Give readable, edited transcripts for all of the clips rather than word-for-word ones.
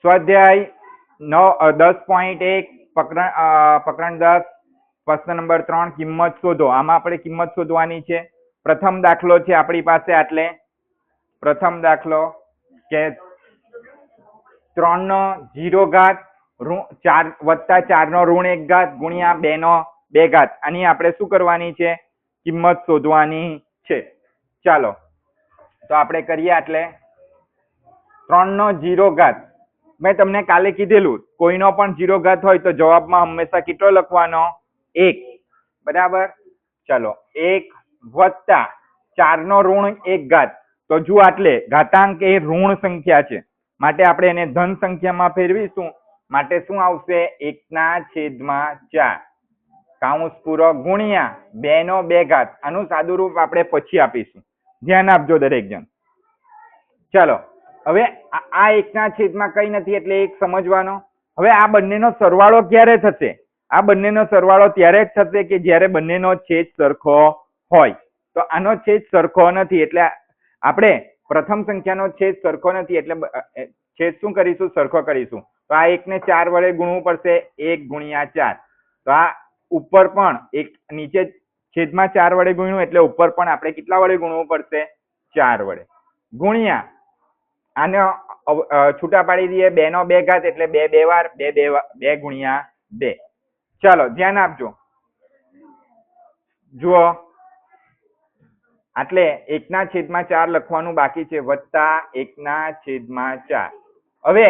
સ્વાધ્યાય 10.1 પ્રકરણ 10 પ્રશ્ન નંબર 3 કિંમત શોધો. આમાં આપણે કિંમત શોધવાની છે. પ્રથમ દાખલો છે આપણી પાસે. એટલે પ્રથમ દાખલો કે 3 નો 0 ઘાત 4 વત્તા 4 નો ઋણ 1 ઘાત ગુણ્યા 2 નો 2 ઘાત. આની આપણે શું કરવાની છે? કિંમત શોધવાની છે. ચાલો તો આપણે કરીએ. એટલે 3 નો 0 ઘાત મેં તમને કાલે કીધેલું, કોઈનો પણ 0 ઘાત હોય તો જવાબમાં હંમેશા કેટલો લખવાનો? 1. બરાબર. ચાલો 1 વત્તા 4 નો ઋણ 1 ઘાત. તો જુઓ, એટલે ઘાતાંક એ ઋણ સંખ્યા છે માટે આપણે એને ધન સંખ્યામાં ફેરવીશું. માટે શું આવશે? 1/4 કૌંસ પૂરો ગુણ્યા 2 નો 2 ઘાત. આનું સાદું રૂપ આપણે પછી આપીશું. ધ્યાન આપજો દરેક જણ. ચાલો હવે આ 1/4 કઈ નથી એટલે 1 સમજવાનો. હવે આ બંનેનો સરવાળો ક્યારે થશે? આ બંનેનો સરવાળો ત્યારે જ થશે કે જ્યારે બંનેનો છેદ સરખો હોય. તો આનો છેદ સરખો નથી એટલે આપણે પ્રથમ સંખ્યાનો છેદ સરખો નથી એટલે છેદ શું કરીશું? સરખો કરીશું. તો આ 1 ને 4 વડે ગુણવું પડશે. 1 ગુણ્યા 4. તો આ ઉપર પણ એક નીચે છેદમાં 4 વડે ગુણ્યું એટલે ઉપર પણ આપણે કેટલા વડે ગુણવું પડશે? 4 વડે ગુણ્યા આને છૂટા પાડી દઈએ. 2 નો 2 ઘાત એટલે 2 2 વાર 2 ગુણ્યા 2. ચાલો ધ્યાન આપજો. જુઓ, એટલે 1/4 લખવાનું બાકી છે વત્તા 1/4. હવે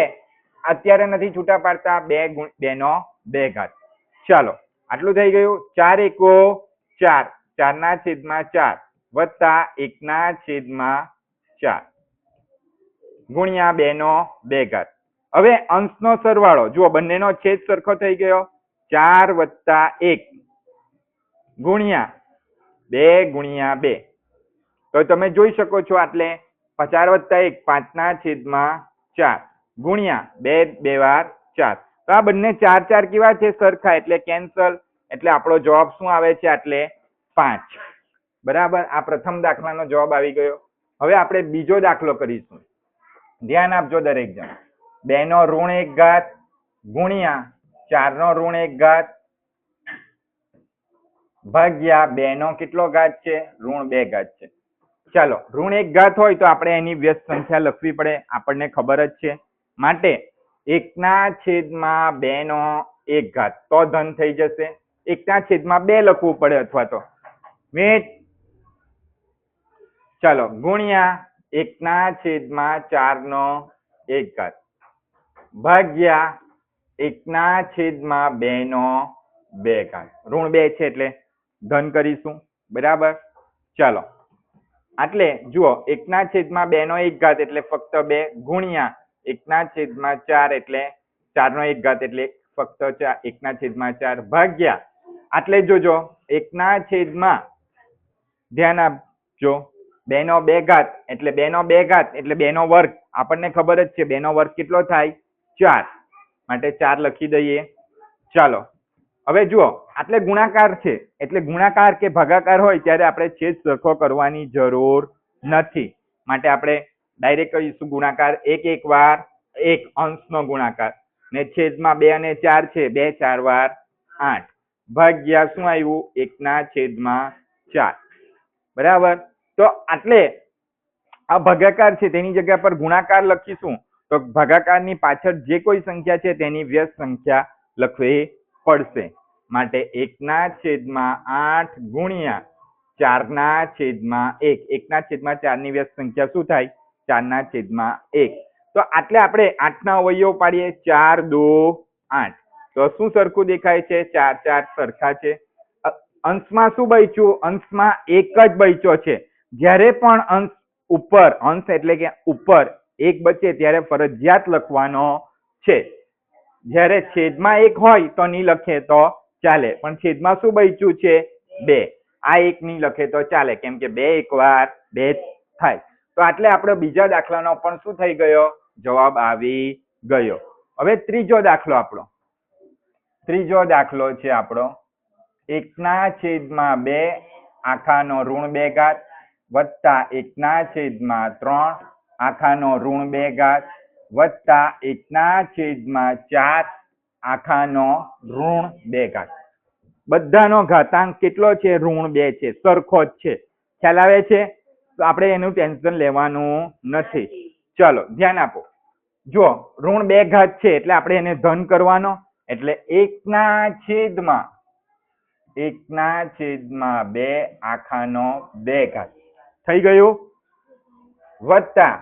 અત્યારે નથી છૂટા પાડતા. 2 નો 2 ઘાત. ચાલો આટલું થઈ ગયું. 4 1 4 4/4 વત્તા 1/4 ગુણ્યા 2 નો 2 ઘાત. હવે અંશનો સરવાળો જુઓ, બંનેનો છેદ સરખો થઈ ગયો. 4 વત્તા 1 ગુણ્યા 2 ગુણ્યા 2. તો તમે જોઈ શકો છો. એટલે 4 વત્તા 1 5/4 ગુણ્યા 2 2 વાર 4. તો આ બંને 4 4 કેવા છે? સરખા એટલે કેન્સલ. એટલે આપણો જવાબ શું આવે છે? એટલે 5. બરાબર. આ પ્રથમ દાખલાનો જવાબ આવી ગયો. હવે આપણે બીજો દાખલો કરીશું. ધ્યાન આપજો દરેક જણ. 2 નો ઋણ 1 ઘાત ગુણ્યા 4 નો ઋણ 1 ઘાત ભાગ્યા 2 નો કેટલો ઘાત છે? ઋણ 2 ઘાત છે. ચાલો ઋણ 1 ઘાત હોય તો આપણે એની વ્યસ્ત સંખ્યા લખવી પડે, આપણને ખબર જ છે. માટે 1/2 નો 1 ઘાત તો ધન થઈ જશે. 1/2 લખવું પડે અથવા તો ચાલો ગુણ્યા 1/4 નો 1 ઘાત ભાગ્યા 1/2 નો 2 ઘાત. ઋણ 2 છે એટલે ધન કરીશું. બરાબર. ચાલો એટલે જુઓ, 1/2 નો 1 ઘાત એટલે ફક્ત 2 ગુણ્યા 1/4 એટલે 4 નો 1 ઘાત એટલે ફક્ત 1/4 ભાગ્યા એટલે જોજો 1/, ધ્યાન આપજો, 2 નો 2 ઘાત એટલે 2 નો 2 ઘાત એટલે 2 નો વર્ગ. આપણને ખબર જ છે 2 નો વર્ગ કેટલો થાય? 4. માટે 4 લખી દઈએ. ચાલો હવે જુઓ, એટલે ગુણાકાર છે એટલે ગુણાકાર કે ભાગાકાર હોય ત્યારે આપણે છેદ સરખો કરવાની જરૂર નથી. માટે આપણે ડાયરેક્ટ કહીશું ગુણાકાર. 1 1 વાર 1 અંશનો ગુણાકાર ને છેદમાં 2 અને 4 છે. 2 4 વાર 8 ભાગ્યા શું આવ્યું? 1/4. બરાબર. તો એટલે આ ભાગાકાર છે તેની જગ્યા પર ગુણાકાર લખીશું. તો ભાગાકારની પાછળ જે કોઈ સંખ્યા છે તેની વ્યસ્ત સંખ્યા લખવી પડશે. માટે 1/8 ગુણ્યા 4/1. 1/4 ની વ્યસ્ત સંખ્યા શું થાય? 4/1. તો એટલે આપણે 8 ના અવયવ પાડીએ. 4 2 8. તો શું સરખું દેખાય છે? 4 4 સરખા છે. અંશમાં શું બચ્યું? અંશમાં 1 જ બચ્યો છે. જ્યારે પણ અંશ ઉપર, અંશ એટલે કે ઉપર 1 બચે ત્યારે ફરજિયાત લખવાનો છે. જ્યારે છેદમાં 1 હોય તો નહીં લખે તો ચાલે, પણ છેદમાં શું બચ્યું છે? 2. આ 1 નહીં લખે તો ચાલે, કેમ કે 2 1 વાર 2 થાય. તો એટલે આપણે બીજા દાખલાનો પણ શું થઈ ગયો? જવાબ આવી ગયો. હવે ત્રીજો દાખલો આપણો. ત્રીજો દાખલો છે આપણો 1/2 આખાનો ઋણ 2 ઘાત વત્તા 1/3 આખાનો ઋણ 2 ઘાત વત્તા 1/4 આખાનો ઋણ 2 ઘાત. બધાનો ઘાતાંક કેટલો છે? ઋણ 2 છે, સરખો જ છે. ખ્યાલ આવે છે? તો આપણે એનું ટેન્શન લેવાનું નથી. ચલો ધ્યાન આપો. જો ઋણ 2 ઘાત છે એટલે આપણે એને ધન કરવાનો, એટલે 1/2 આખાનો 2 ઘાત થઈ ગયું, વત્તા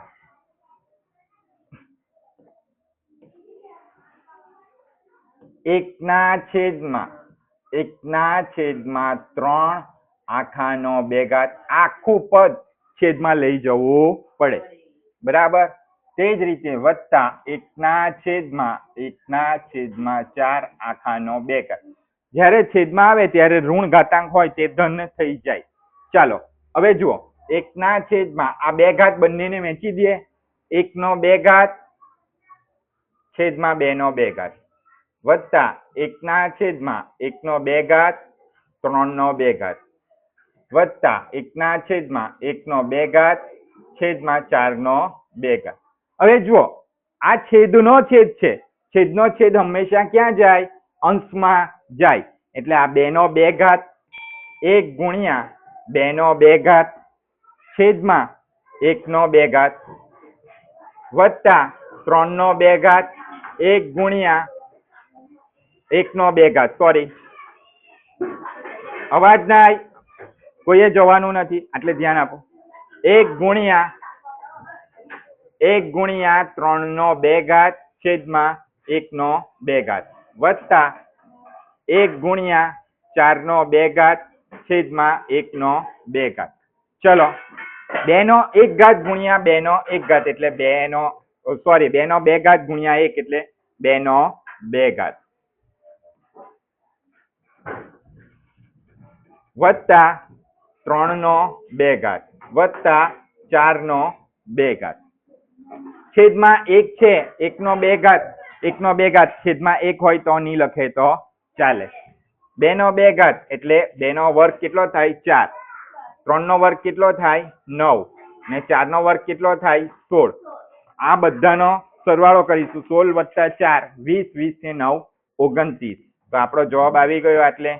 1/3 આખાનો 2 ઘાત. આખું પદ છેદમાં લઈ જવું પડે, બરાબર. તે જ રીતે વત્તા 1/4 આખાનો 2 ઘાત. જ્યારે છેદમાં આવે ત્યારે ઋણ ઘાતાંક હોય તે ધન થઈ જાય. ચાલો હવે જુઓ, 1/, આ 2 ઘાત બંનેને વહેંચી દઈએ. 1/2 ઘાત છેદમાં 2/2 ઘાત, વત્તા 1/1/2 ઘાત 3/2 ઘાત, વત્તા 1/1/2 ઘાત છેદમાં 4/2 ઘાત. હવે જુઓ, આ છેદનો છેદ છે. છેદનો છેદ હંમેશા ક્યાં જાય? અંશમાં જાય. એટલે આ 2/2 ઘાત 1 ગુણ્યા 2/2 ઘાત છેદમાં 1/2 ઘાત, વત્તા 3/2 ઘાત 1 ગુણ્યા 1/2 ઘાત. સોરી, અવાજ ના આવી, કોઈએ જવાનું નથી, એટલે ધ્યાન આપો. 1 ગુણ્યા 3/2 ઘાત છેદમાં 1/2 ઘાત, વત્તા 1 ગુણ્યા 4/2 ઘાત છેદમાં 1/2 ઘાત. ચલો 2/1 ઘાત ગુણ્યા 2/1 ઘાત એટલે 2/2 ઘાત ગુણ્યા 1 એટલે 2/2 ઘાત, વત્તા 3/2 ઘાત, વત્તા 4/2 ઘાત. છેદમાં 1 છે, 1/2 ઘાત, 1/2 ઘાત છેદમાં 1 હોય તો નહીં લખે તો ચાલે. 2/2 ઘાત એટલે 2 વર્ગ કેટલો થાય? 4. 3 વર્ગ કેટલો થાય? 9. ને 4 વર્ગ કેટલો થાય? 16. આ બધાનો સરવાળો કરીશું. 16 + 4 20, 20 ને 9 29. તો આપણો જવાબ આવી ગયો. એટલે